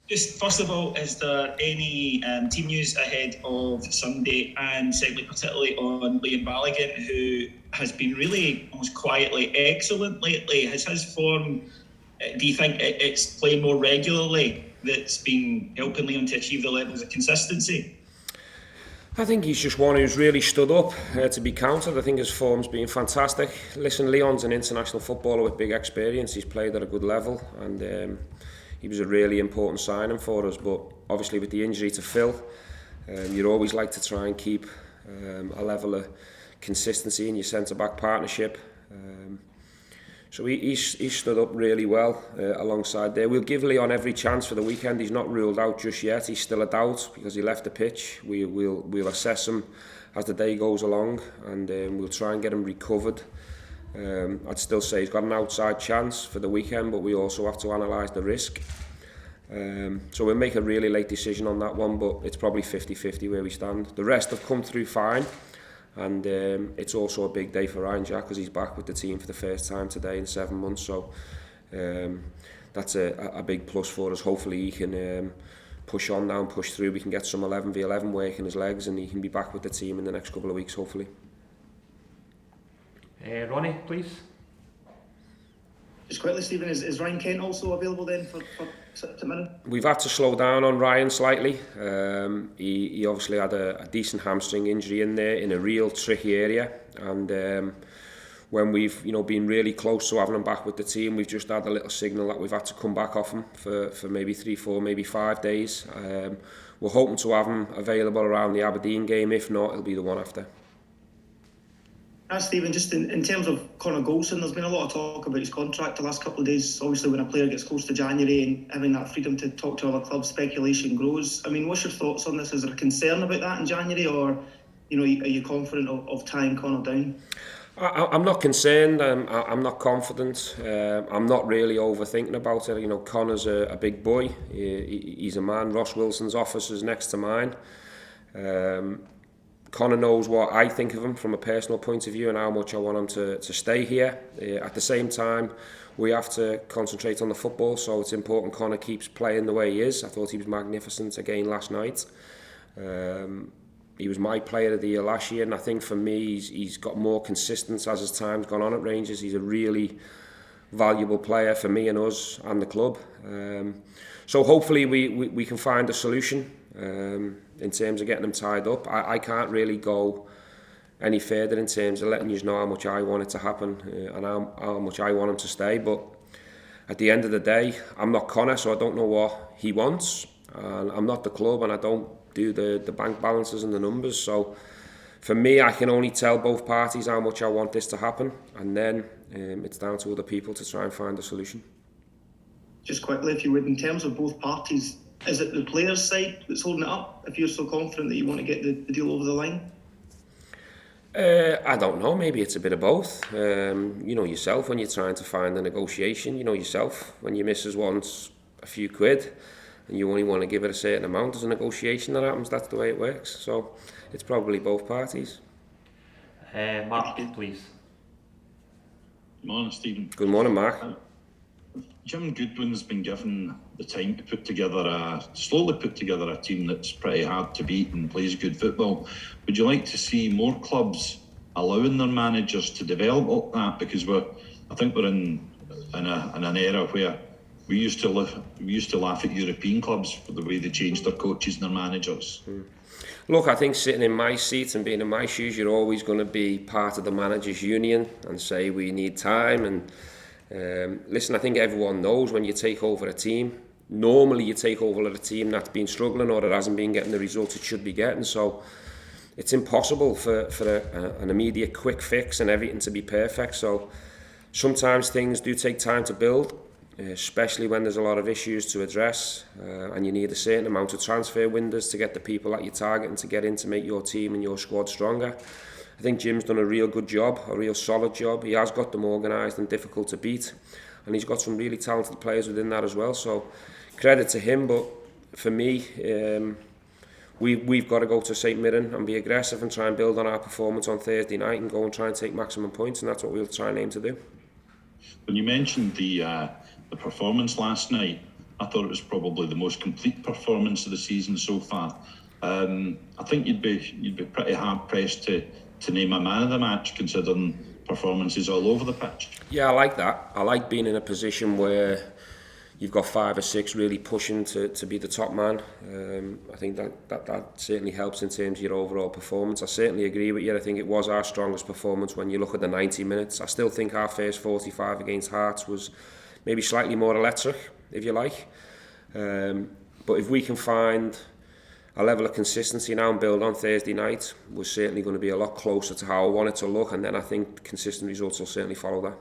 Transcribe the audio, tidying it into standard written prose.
Just first of all, is there any team news ahead of Sunday? And secondly, particularly on Liam Balogun, who has been really almost quietly excellent lately. Has his form, do you think it's playing more regularly that's been helping Liam to achieve the levels of consistency? I think he's just one who's really stood up to be counted. I think his form's been fantastic. Listen, Leon's an international footballer with big experience. He's played at a good level, and he was a really important signing for us. But obviously with the injury to Phil, you'd always like to try and keep a level of consistency in your centre-back partnership. So he's stood up really well alongside there. We'll give Leon every chance for the weekend. He's not ruled out just yet. He's still a doubt because he left the pitch. We'll assess him as the day goes along, and we'll try and get him recovered. I'd still say he's got an outside chance for the weekend, but we also have to analyse the risk. So we'll make a really late decision on that one, but it's probably 50-50 where we stand. The rest have come through fine. And it's also a big day for Ryan Jack because he's back with the team for the first time today in 7 months. So that's a big plus for us. Hopefully he can push on now and push through. We can get some 11v11 work in his legs and he can be back with the team in the next couple of weeks, hopefully. Ronnie, please. Just quickly, Stephen, is Ryan Kent also available then for St Mirren? We've had to slow down on Ryan slightly. He obviously had a decent hamstring injury in there in a real tricky area, and when we've been really close to having him back with the team, we've just had a little signal that we've had to come back off him for maybe 3, 4, maybe 5 days. We're hoping to have him available around the Aberdeen game. If not, it'll be the one after. Stephen, just in terms of Connor Goldson, there's been a lot of talk about his contract the last couple of days. Obviously, when a player gets close to January and having that freedom to talk to other clubs, speculation grows. I mean, what's your thoughts on this? Is there a concern about that in January, or are you confident of tying Connor down? I'm not concerned. I'm not confident. I'm not really overthinking about it. Connor's a big boy. He's a man. Ross Wilson's office is next to mine. Connor knows what I think of him from a personal point of view and how much I want him to stay here. At the same time, we have to concentrate on the football, so it's important Connor keeps playing the way he is. I thought he was magnificent again last night. He was my player of the year last year, and I think for me, he's got more consistent as his time's gone on at Rangers. He's a really valuable player for me and us and the club. So hopefully we can find a solution. In terms of getting them tied up, I can't really go any further in terms of letting you know how much I want it to happen and how much I want him to stay. But at the end of the day, I'm not Connor, so I don't know what he wants, and I'm not the club, and I don't do the bank balances and the numbers. So for me, I can only tell both parties how much I want this to happen, and then it's down to other people to try and find a solution. Just quickly, if you would, in terms of both parties, is it the players' side that's holding it up, if you're so confident that you want to get the deal over the line? I don't know, maybe it's a bit of both. Yourself, when you're trying to find a negotiation, yourself, when your missus wants a few quid and you only want to give it a certain amount as a negotiation that happens, that's the way it works. So it's probably both parties. Mark, please. Good morning, Stephen. Good morning, Mark. Jim Goodwin's been given the time to slowly put together a team that's pretty hard to beat and plays good football. Would you like to see more clubs allowing their managers to develop that? Because I think we're in an era where we used to laugh at European clubs for the way they changed their coaches and their managers. Look, I think sitting in my seat and being in my shoes, you're always going to be part of the managers' union and say we need time. And listen, I think everyone knows when you take over a team, normally you take over a team that's been struggling or that hasn't been getting the results it should be getting. So it's impossible for an immediate quick fix and everything to be perfect. So sometimes things do take time to build, especially when there's a lot of issues to address and you need a certain amount of transfer windows to get the people that you're targeting to get in to make your team and your squad stronger. I think Jim's done a real good job, a real solid job. He has got them organised and difficult to beat, and he's got some really talented players within that as well. So credit to him, but for me, we've got to go to St Mirren and be aggressive and try and build on our performance on Thursday night and go and try and take maximum points, and that's what we'll try and aim to do. When you mentioned the performance last night, I thought it was probably the most complete performance of the season so far. I think you'd be pretty hard pressed to name a man of the match, considering performances all over the pitch. Yeah, I like that. I like being in a position where you've got 5 or 6 really pushing to be the top man. I think that certainly helps in terms of your overall performance. I certainly agree with you. I think it was our strongest performance when you look at the 90 minutes. I still think our first 45 against Hearts was maybe slightly more electric, if you like. But if we can find a level of consistency now and build on Thursday night, we're certainly going to be a lot closer to how I want it to look, and then I think consistent results will certainly follow that.